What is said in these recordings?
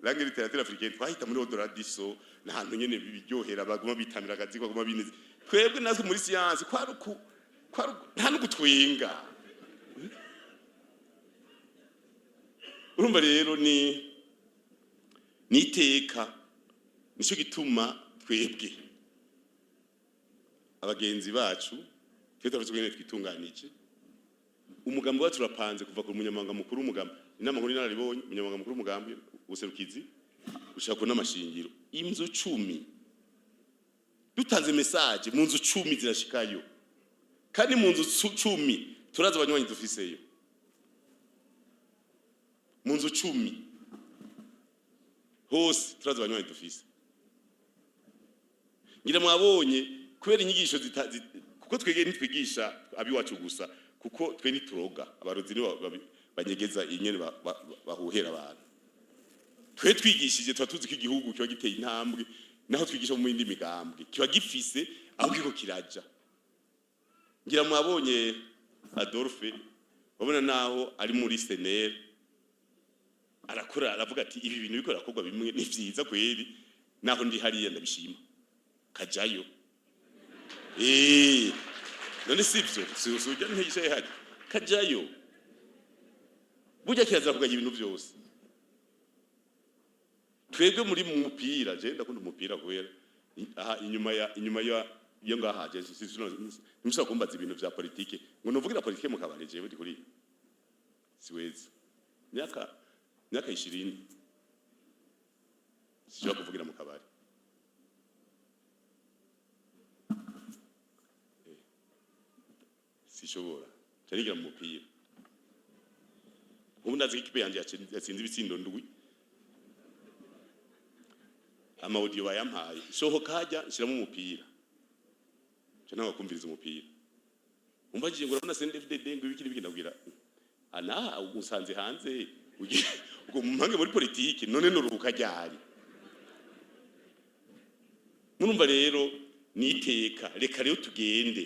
langue littérature africaine twahita muri odoradiso nahantu nyene biryohera baguma bitamira akazi baguma bineze twebwe natwe muri science kwaruku nta n'ugutwenga urumva rero ni iteka nico gituma twebwe abagenzi bacu twitafite twitunganije umugambi wacu urapanze kuva ku munyamanga mukuru w'umugambi inama nkuru naribonye umunyamanga mukuru w'umugambi ubuserukizi ushaka ko n'amashingiro imzu 10 dutanze message mu nzu 10 zirashikayo kandi mu nzu 10 turaza abanywanyi dufiseyo mu nzu 10 hose turaza abanywanyi dufise ngira mwabonye kubera inyigisho kuko twegeye ntitwigisha abiwacu gusa kuko twe nituroga abarozi ni banyegeza inyene bahuhera abantu twe twigishije tuzi ko igihugu kiba giteye intambwe naho twigisha mu yindi migambwe kiba gifise aho kiko kiraja ngira mwabonye Adolphe babona naho ari muri Senel arakora aravuga ati ibi bintu bikora kogwa bimwe ni vyiza kweri naho ndi hariya ndabishima kajayo none sivyo sujya ntiyicaye hari kajayo burya kirazira kugaye ibintu byose twebwe muri mu mupira je ndakunda umupira kubera aha inyuma ya iyo ngahaje nimushaka kumbaza ibintu vya politike ngo novugira politike mu kabare jewe ndi kuri siwezi myaka 20 sijya kuvugira mu kabare sishobora cyarigira mu mupira ubu ndazi ikipe yanje yatsinze ibitsindo ndwi ama audio bayampaye sohoka hajya nshiramo umupira cyo nawe kumviriza umupira umbagije ngo urabona Cndd-Fdd ngo ibikiri bikindabwira ana usanze hanze ubwo mpange muri politike none noruka ryari murumva rero niteka reka rero tugende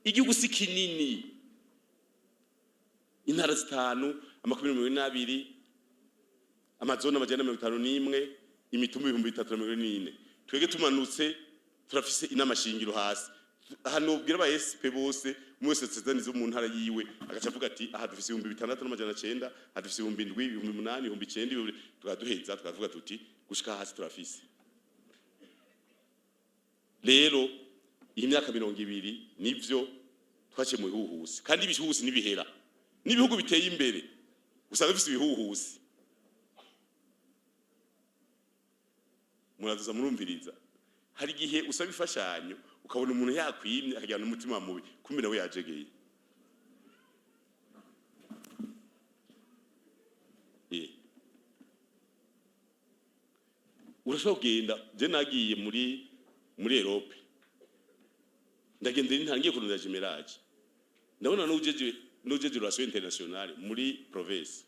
igihugu si kinini intara zitanu amakumi 22 amazona amajana 51 imitumba 334 twege tumanutse turafise inamashingiro hasi hano ubwira ba SP bose mwese tsezanizo mu ntara yiwe agacavuga ati aha dufise 6,900 hadufise 7,000 8,000 9,000 tukaduheza tukavuga tuti gushika hasi turafise rero iyi myaka 20 nivyo twace mu bihuhusi kandi ibihuhusi nibihera nibihugu biteye imbere usanga bifise ibihuhusi muraduza murumviriza hari gihe usaba ifashanyo ukabona umuntu yakwimye akajyana umutima mubi kumbe nawe yajegeye urashobora kugenda je nagiye muri Europe ndagendera ntangiye kurunda Gemeraje ndabona n'ujeje relation internationale muri province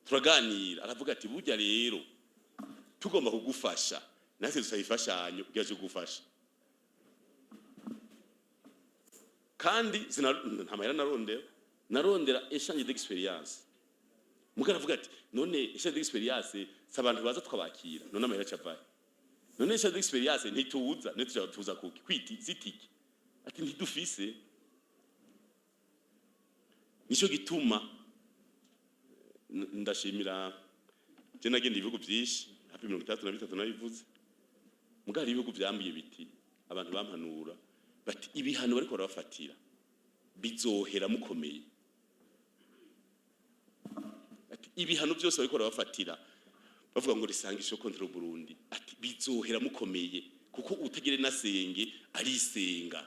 turaganira aravuga ati burya rero tugomba kugufasha natwe dusayifashanyo byaje kugufasha kandi ntamahera narondera échange d'expérience mugara avuga ati none échange d'expérience sabantu baza twabakira none amahera cyavaye none échange d'expérience ntituza tuza kwiti zitiki ati ntidufise nico gituma ndashimira je nagenda ibihugu byinshi hafi 33 nabivuze mugari ibihugu byambiye biti abantu bampanura bati ibihano bariko barabafatira bizohera mukomeye ati ibihano byose bariko barabafatira bavuga ngo risangisho contre Burundi ati bizohera mukomeye kuko utagire nasenge arisenga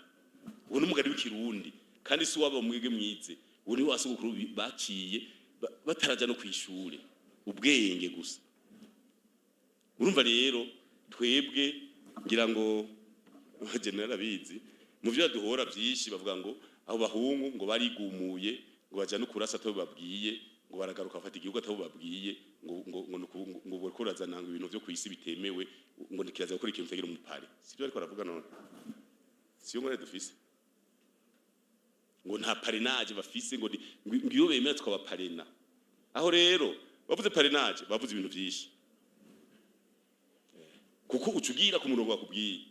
uwo numugari w'ikirundi kandi si waba mwege mwize uwo ni wasugukuru baciye bataraja no kwishure ubwenge gusa urumva rero twebwe ngira ngo general abizi mu byo duhora byinshi bavuga ngo abo bahungu ngo barigumuye ngo baja no kurasa to babwiye ngo baragaruka bafata igihugu atabo babwiye ngo bakuraza nanga ibintu byo kwisi bitemewe ngo ndikiraza gukora ikintu tagira umupare sibyo ariko aravuga none siyo ngore dufise ngo nta parrainage bafise ngo ngiyo bemera tukabaparena aho rero bavuze parrainage bavuze ibintu byinshi kuko ucugira ku murongo wakubwiye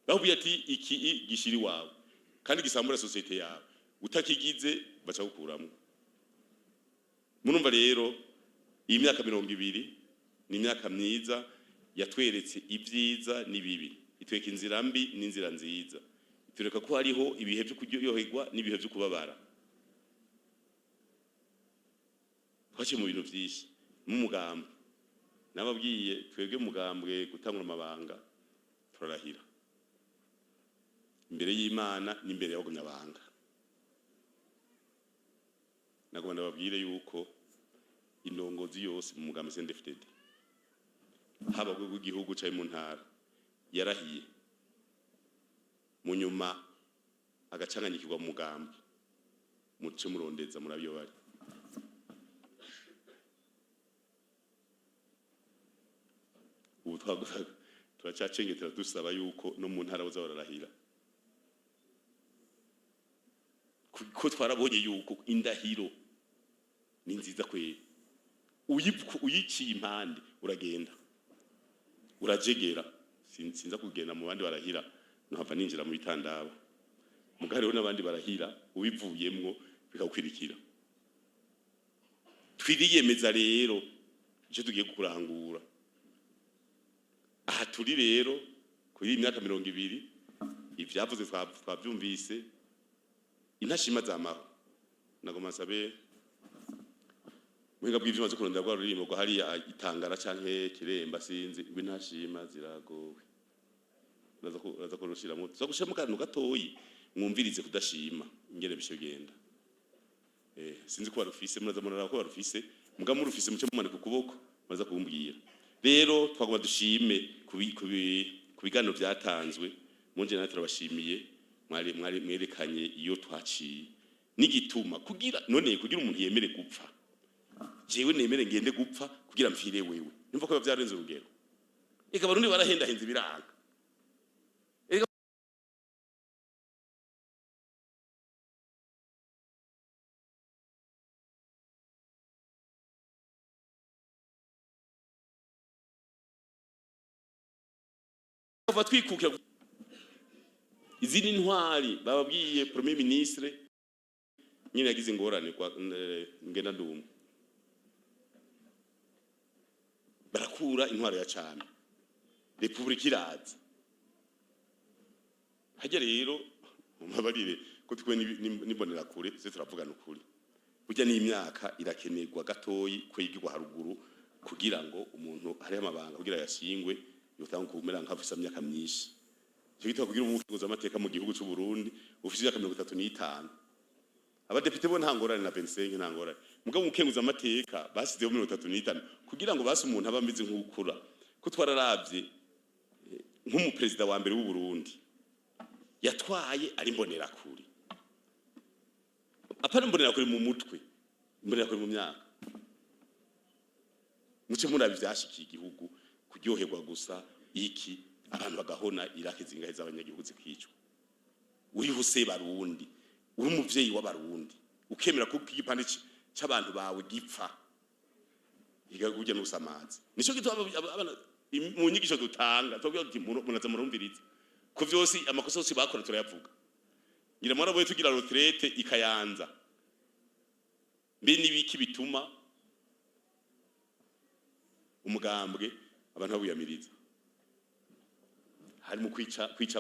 bakubwiye ati iki gishiri wawe kandi gisambura societe yawe utakigize baca gukuramo. Murumva rero iyi myaka 20 ni imyaka myiza yatweretse ibyiza n'ibibi, itweka inzira mbi n'inzira nziza, tureka ko hariho ibihe byo kuryoherwa n'ibihe byo kubabara. Twaciye mu bintu byinshi mu mugambo, nababwiye twebwe mugambwe gutangura amabanga turarahira imbere y'Imana n'imbere y'abagumyabanga. Nagomba ndababwire yuko indongozi yose mu mugambi Cndd-Fdd haba rw'igihugu cyayo mu ntara yarahiye mu nyuma agacanganyikirwa mu mugambi muce murondeza murabyo bari. Ubu turacyacengetera dusaba yuko no mu ntara boza bararahira, ko twarabonye yuko indahiro ni nziza kwera. Uyiciye impande uragenda urajegera, sinza kugenda mu bandi barahira nohava ninjira mu bitandaba mugariho n'abandi barahira ubivuyemwo bikakwirikira. Twiriyemeza rero icyo tugiye kurangura aha turi rero kuri imyaka 20 ivyavuze twabyumvise intashima zamaho. Nagoma sabe mwenga bw'ivyo maze kurondera rwa rurimo rwa hariya itangara canke kiremba sinzi intashima ziragowe. Uraza kurushiramo tuzagushiramo kantu gatoyi mwumvirize kudashima ingere bishogenda. Sinzi ko barufise muraza murara ko barufise muga murufise muce mumane ku kuboko maze kumbwira. Rero twagomba dushime ku biganiro byatanzwe munje natwe turabashimiye mwari mwerekanye iyo twaciye n'igituma kugira umuntu yemere gupfa. Jewe nemere ngende gupfa kugira mfire wewe, nimva ko byarenze urugero. Eka barundi barahenda henze biranga. Ava twikukira izindi ntwari bababwiye premier ministre nyine yagize ingorane kwa ngenda ndumwe barakura intwaro ya cyane Republika iraza. Hajya rero mubabarire ko twe n'Imbonerakure se turavugana ukuri burya n'imyaka irakenerwa gatoyi kwigirwa haruguru kugira ngo umuntu hari amabanga kugira yashingwe yotanga kumera nk'afisa myaka myinshi. Cyo gitwa kugira umukuza amateka mu gihugu cy'u Burundi ufite imyaka 35. Abadepite bo ntangorane na 25 ntangorane mugabo mukenguza amateka basizeho 35 kugira ngo basi umuntu abamize nk'ukura ko twararavye nk'umuperezida wa mbere w'u Burundi yatwaye ari Imbonerakure. Apana Imbonerakure mu mutwe, Imbonerakure mu myaka. Muce murabi byashikiye igihugu kuryoherwa gusa iki abantu bagahona irake zingahe z'abanyagihugu zikicwa. Uri huse barundi, uri umuvyeyi w'abarundi, ukemera ko igipande cy'abantu bawe gipfa. Igagujya n'usamazi. Nico gito abana mu nyigisho dutanga, tubwira ati munaza murumvirize. Ko vyose amakosa yose bakora turayavuga. Ngira mwaraboye tugira retraite ikayanza. Mbe nibiki bituma umugambwe abantu babuyamiriza. Hari mu kwica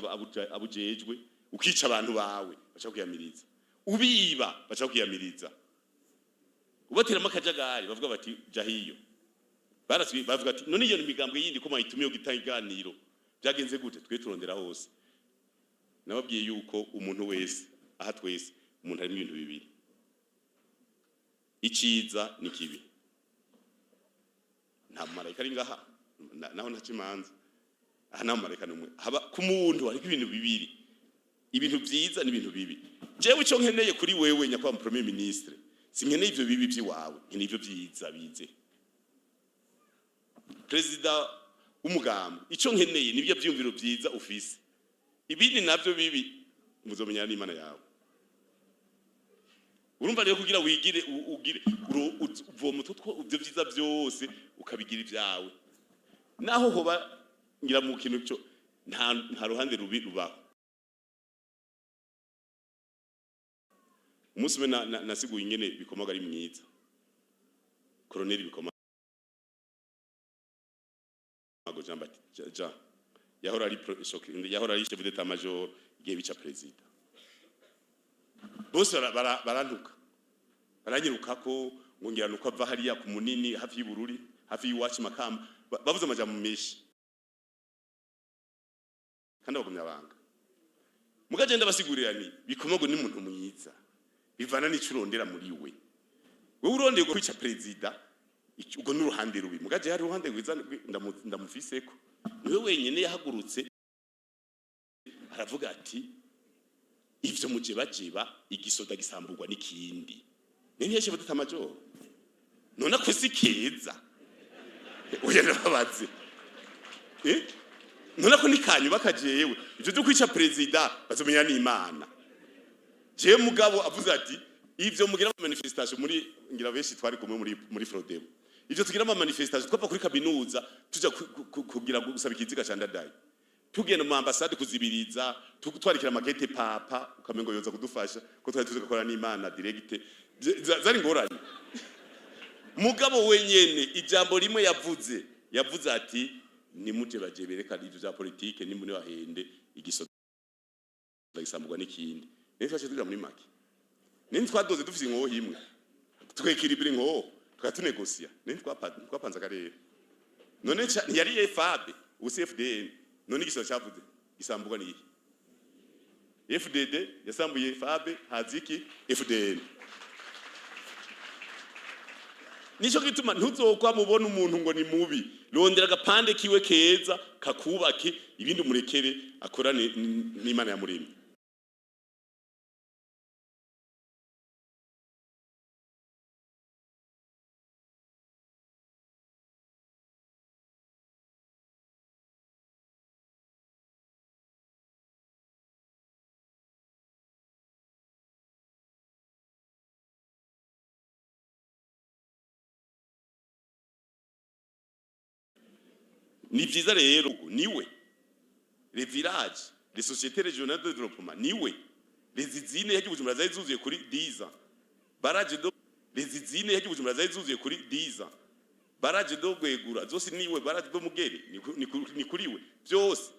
abujejwe ukica abantu bawe bacha kuyamiriza. Ubiba bacha kuyamiriza. Ubatera makajagari bavuga bati jahiyo. Barasbi bavuga ati none iyo imigambwe yindi ko mayitumiyo gitanganiro. Byagenze gute twe turondera hose. Nababwiye yuko umuntu wese aha twese umuntu ari ibintu bibiri. Iciza ni kibi. Nta marayika ari ngaha naho ntacimanza. Aha nta marayika numwe. Haba ku muntu hari ibintu bibiri. Ibintu byiza ni ibintu bibi. Jewe cyo nkeneye kuri wewe nyakwa premier ministre. Sinkeneye ivyo bibi byiwawe, nkeneye ivyo byiza bize. President umugambo icyo nkeneye nibyo byumviro byiza ufise. Ibindi navyo bibi muzomenya n'Imana yawe. Urumva rero kugira wigire ugire uvo mututwo ivyo byiza byose ukabigira ibyawe. naho hoba ngira mu kintu cyo nta ruhande rubi rubaho. Umunsi nasiguye ingene bikomaga ari mwiza. Colonel bikomaga Jamba ja yahora ari chef d'état major igihe bica president. Bose barantuka baranyiruka ko ngongira nuko ava hariya ku munini hafi y'Ibururi hafi y'Iwacu Makamba bavuze amajambo menshi kandi bagumya banga mugagenda basigurira ni bikomago ni muntu mwiza bivana n'icurondera muri we urondeye go kwica president ubwo n'uruhande rubi mugaje hari uruhande rwiza ndamufiseko niwe wenyene yahagurutse aravuga ati ivyo mujebajeba igisoda gisamburwa n'ikindi nene chef d'état major nona ko sikeza oya nababaze nona ko nikanyu bakajewe ivyo byo kwica president bazomenya n'Imana je mugabo avuze ati ivyo mugira mu manifestation muri ngira benshi twari kumwe muri Frodebo ivyo tugira mu manifestation twava kuri kaminuza tuja kugira gusaba ikiziga candadaye tugenda mu ambassade kuzibiriza twarikira makete papa ukamengo yoza kudufasha ko twari tuzi gukora n'Imana direct zari ngoranye mugabo wenyene ijambo rimwe yavuze ati nimuje baje berekana ivyo za politique nimune bahende igisoda gisamburwa n'ikindi nifashe tuja muri make nini twadoze dufise inkoho imwe twekiribira inkoho tukatunegosia nini twapanza karere none yari FAB uCFD none igisoda cyavuze gisamburwa n'iki FDD yasambuye FAB haziki FDN nico gituma ntuzokwa mubona umuntu ngo ni mubi rondera agapande kiwe keza kakubake ibindi murekere akorane n'Imana yamuremye. Ni vyiza rero niwe les villages les sociétés régionales de développement niwe les izine yaki Bujumbura zari zuzuye kuri 10 ans barage do les izine yaki Bujumbura zari zuzuye kuri 10 ans barage do gwegura zose niwe barage do mugere ni kuriwe byose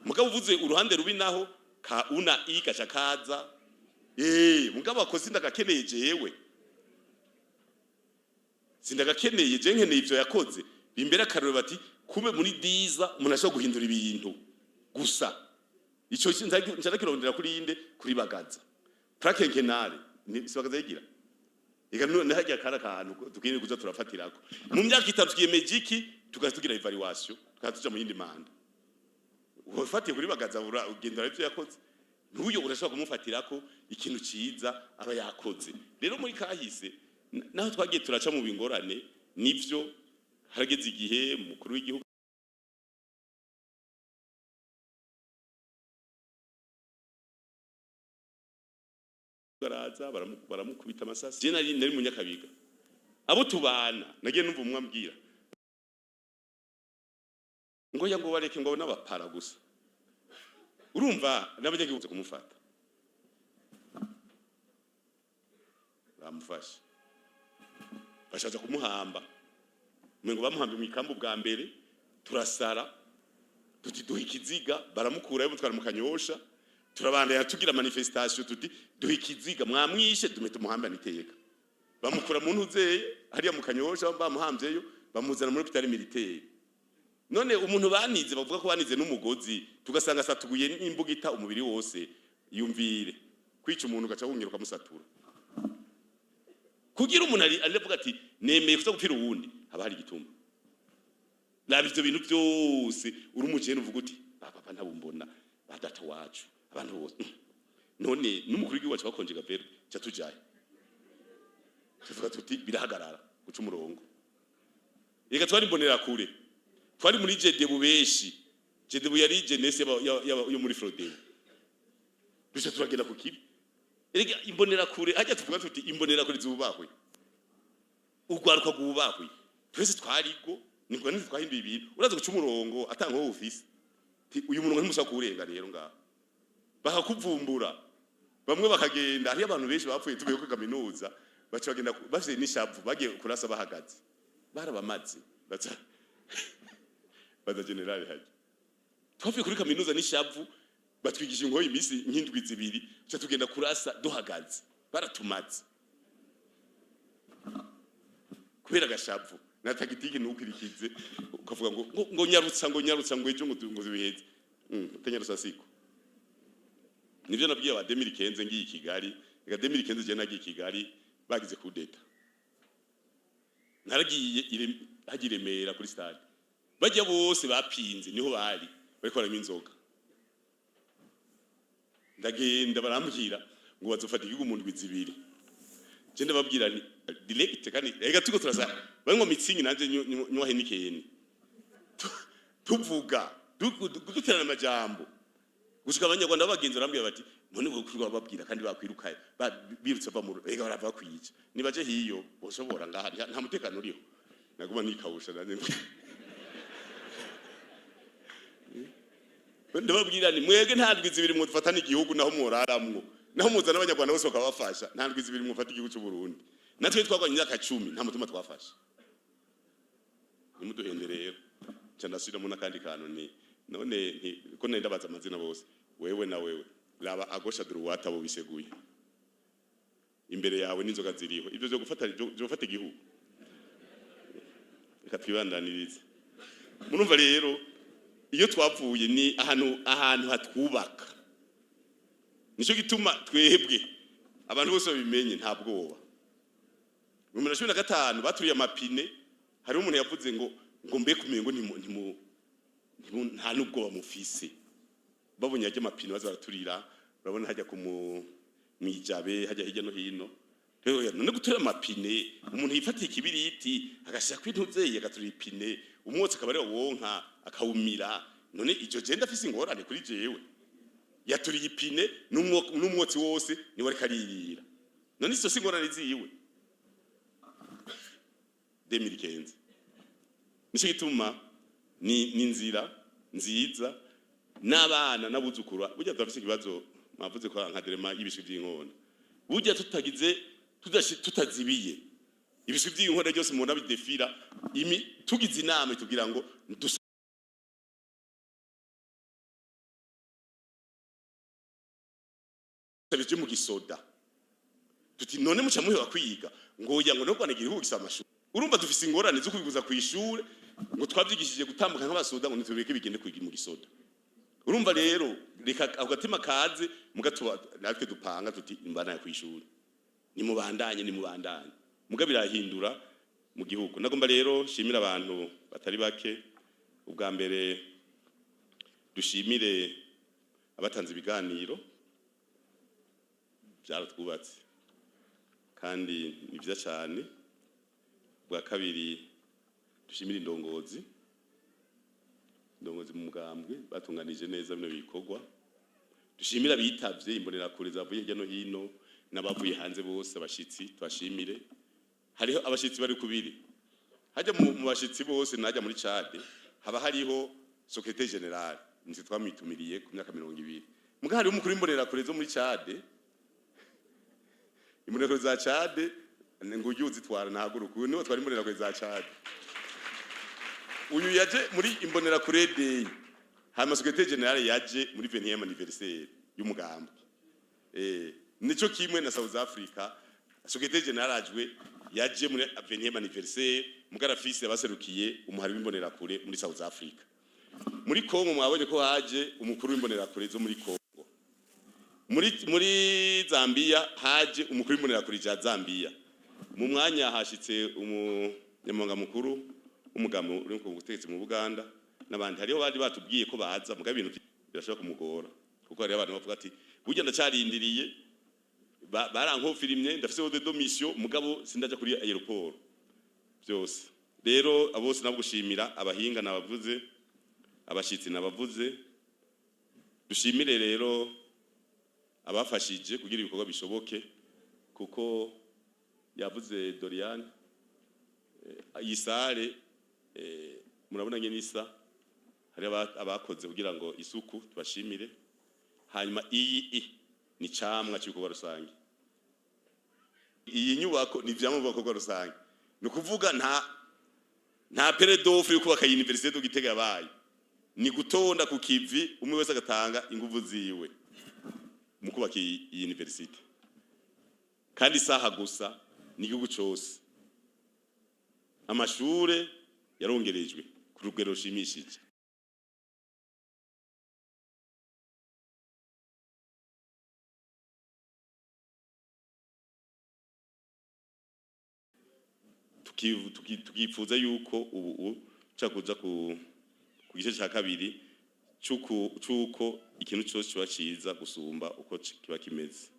mugabo uvuze uruhande rubi naho ka una ikaca kaza mugabo akoze ndagakeneye jewe sindagakeneye je nkeneye ivyo yakoze bimbera karero bati kube muri 10 umuntu ashobora guhindura ibintu gusa ico nzakirondera kuri inde kuri bagaza plaque kenale ni sibagaza yigira ega none hajya kara kantu tukine kuza turafatirako mu myaka itatu tugiye Megiki tukatugira evaluation tukatuja mu yindi manda ufatiye kuri bagaza ugendera ivyo yakoze ntuyo urashobora kumufatirako ikintu ciza aba yakoze rero muri kahise naho twagiye turaca mu bingorane nivyo harageze igihe mukuru w'igihugu baraza baramukubita amasasi je nari mu Nyakabiga abo tubana nagiye numva umwambwira ngo yango bareke ngo n'abapara gusa urumva nabagiye kumufata bamufashe bashaje kumuhamba mwengo bamuhambe mu ikambu bwa mbere turasara tuti duha ikiziga baramukurayo mutwara mu Kanyosha turabandanya tugira manifestation tuti duha ikiziga mwamwishe tumete muhamba niteka bamukura mu ntuzeye hariya mu Kanyosha bamuhamvyeyo bamuzana muri hospital militaire none umuntu banize bavuga ko banize n'umugozi tugasanga satuguye n'imbugita umubiri wose yumvire kwica umuntu gaca hungiruka musatura kugira umuntu alivuga ati nemeye kuza gupfira uwundi haba hari igituma nabi ivyo bintu byose uri umujene uvuga uti papa ntabumbona badata wacu abantu bose none n'umukuru w'igihugu bakonje gavero cya tujaye tuvuga tuti birahagarara guca umurongo reka twari Imbonerakure twari muri Cndd-Fdd beshi Cndd-Fdd yari jeunesse yo muri Frodebo duce turagenda ku kibi reka Imbonerakure ajya tuvuga tuti Imbonerakure zubahwe ugwaruka gubahwe twese twarigo niko twahinduye ibintu uraza guca umurongo atanko office uyu murongo ntimushaka kurenga rero ngaho bakakuvumbura bamwe bakagenda hari abantu benshi bapfuye tubiye ku kaminuza baca bagenda bafite n'ishavu bagiye kurasa bahagaze barabamaze baza general haje twavuye kuri kaminuza n'ishavu batwigisha ingoyi imisi nk'indwi zibiri cyo tugenda kurasa duhagaze baratumaze kubera gashavu na tagitike n'ukirikize ukavuga ngo nyarutsa ngo ejo ngo zibiheze utanyarutsa siko nivyo nabwiye wa 2015 ngiye Kigali ega 2015 je nagiye Kigali bagize Kudeta naragiye hagiremera kuri stade bajya bose bapinze niho bari bariko inzoga ndagenda barambwira ngo bazofata igihugu mu ndwi zibiri je ndababwira ni direct kandi ega tuko turasa bango mitsingi nanje nywa henikeni tuvuga duterana amajambo gushika abanyarwanda bagenzi barambwira bati none ngo kurwa babwira kandi bakwirukaye birutse bamuru ega barava kwica nibaje hiyo boshobora ngaha nta mutekano uriho naguma nikawusha nanje ndababwira ni mwege nta ndwi zibiri mu dufatana igihugu naho muraramwo naho muzana abanyarwanda bose bakabafasha nta ndwi zibiri mu fata igihugu cy'u Burundi natwe twagwanye imyaka 10 nta mutuma twafasha nimuduhende rero cyandasira mu nakandi kantu ni none ko nenda baza amazina bose wewe na wewe laba agosha droite abo biseguye imbere yawe n'inzoga ziriho ibyo byo gufata igihugu reka twibandanirize murumva rero iyo twavuye ni ahantu hatwubaka nico gituma twebwe abantu bose babimenye nta bwoba mu 2015 baturiye amapine hari umuntu yavuze ngo mbe kumengo nta nubwo bamufise babonye ajya amapine bazaraturira urabona hajya ku mwijabe hajya hirya no hino rero none guturira amapine umuntu yifatiye ikibiriti agashaka kwintuzeye agaturira ipine umwotsi akabare wonka akawumira none ijo je ndafise ingorane kuri jewe yaturiye ipine n'umwotsi wose ni wari karirira none iso singorane ziwe 2015 nico gituma ni nzira nziza n'abana n'abuzukura burya dufise ikibazo mwavuze ko nka derema y'ibishu by'inkona burya tutazibiye ibishu by'inkona byose mubona bidefira tugize inama tugira ngo tabije mu gisoda tuti none muca muhe wakwiga ngo ya ngo no kwanagira igihugu gisaba amashuri urumva dufise ingorane zo kwiguza ku ishure ngo twavyigishije gutambuka nk'abasoda ngo nitubeke bigende kwiga mu gisoda urumva rero reka agatima kaze mugatuba natwe dupanga tuti imbana ya kwishuri ni mubandanye mugabira hindura mu gihugu nagomba rero shimira abantu batari bake ubwa mbere dushimire abatanze ibiganiro byaratwubatse kandi ni byiza cyane bwa kabiri dushimira indongozi mu mugambwe batunganije neza bino bikorwa dushimira bitavye Imbonerakure zavuye hirya no hino n'abavuye hanze bose abashitsi twashimire hariho abashitsi bari kubiri hajya mu bashitsi bose najya muri Cade haba hariho secrétaire général nzi twamitumiriye ku myaka 20 muga hariho umukuru w'Imbonerakure zo muri Cade Imbonerakure za Cade ngo yuzitwara nahaguruka niwe twari Imbonerakure za Cade uyu yaje muri Imbonerakure day hama secrétaire général yaje muri 20e anniversaire y'umugamba nico kimwe na South Africa secrétaire général ajwe yaje muri 20e anniversaire mugarafisi yabaserukiye umuhari w'Imbonerakure muri South Africa muri Kongo mwabonye ko haje umukuru w'Imbonerakure zo muri Kongo muri Zambia haje umukuru w'Imbonerakure ja Zambia mu mwanya hashitse umunyamabanga mukuru umugamo uri ku butegetsi mu Buganda nabandi hariho bandi batubwiye ko baza muga ibintu birashaka kumugora kuko hari abantu bavuga ati burya ndacarindiriye barankofirimye ndafise ode de mission mugabo sindaje kuri aeroport byose rero abose nabugushimira abahinga nabavuze abashitsi nabavuze dushimire rero abafashije kugira ibikorwa bishoboke kuko yavuze Dorian yisare murabona ngenisa hari abakoze kugira ngo isuku tubashimire. Hanyuma iyi ni camwa cy'uko rusange. Iyi nyubako ni vyamwe bako rusange. Ni kuvuga nta peredofre yo kubaka université do Gitega yabaye. Ni gutonda ku kivi umwe wese agatanga inguvu ziwe mu kubaka iyi university. Kandi saha gusa ni igihugu cyose. Amashure yarongerejwe ku rugero rushimishije. Tukifuza yuko ubu cyakuza ku gice cya kabiri cyuko ikintu cyose kiba cyiza gusumba uko kiba kimeze.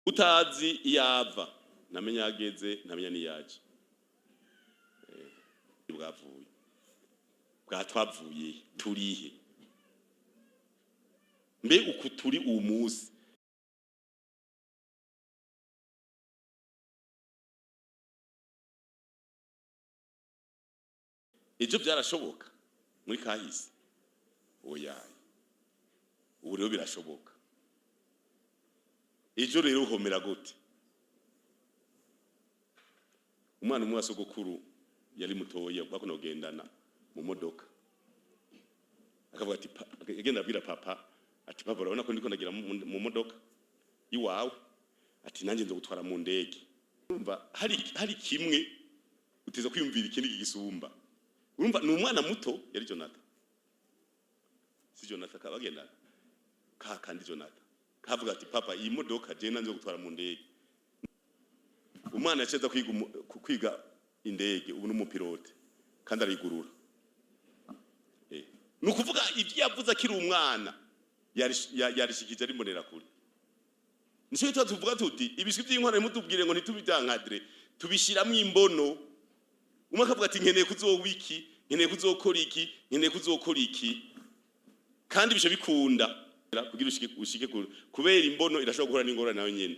Utazi iyava namenya ageze ntamenya niyaje. Bwatwavuye turihe mbe uku turi umuzi. Ejo byarashoboka muri kahise oyaye ubu rero birashoboka. Ejo rero uhomera gute? Umwana umwe wasogokuru yari mutoya bakona kugendana mu modoka akavuga ati agenda abwira papa ati papa urabona ko ndiko ndagira mu modoka iwawe ati nanjye nzo gutwara mu ndege. Urumva hari kimwe uteza kwiyumvira ikindi gisumba. Urumva ni umwana muto yari Jonathan. Si Jonathan kabagendana kandi Jonathan kavuga ati papa iyi modoka je nanjye gutwara mu ndege. Umwana yaceza kwiga indege ubu n'umupilote kandi arigurura. Nukuvuga ivyo yavuze akiri umwana yarishikije ari Imbonerakure. Nico tuvuga tuti ibiswi by'inkwana mutubwire ngo ntitubitankadre tubishiramwe imbono. Umwe akavuga ati nkeneye kuzowiki, nkeneye kuzokora iki, nkeneye kuzokora iki. Kandi bisho bikunda kugira ushike kubera imbono irashobora guhura n'ingorane nayo nyene.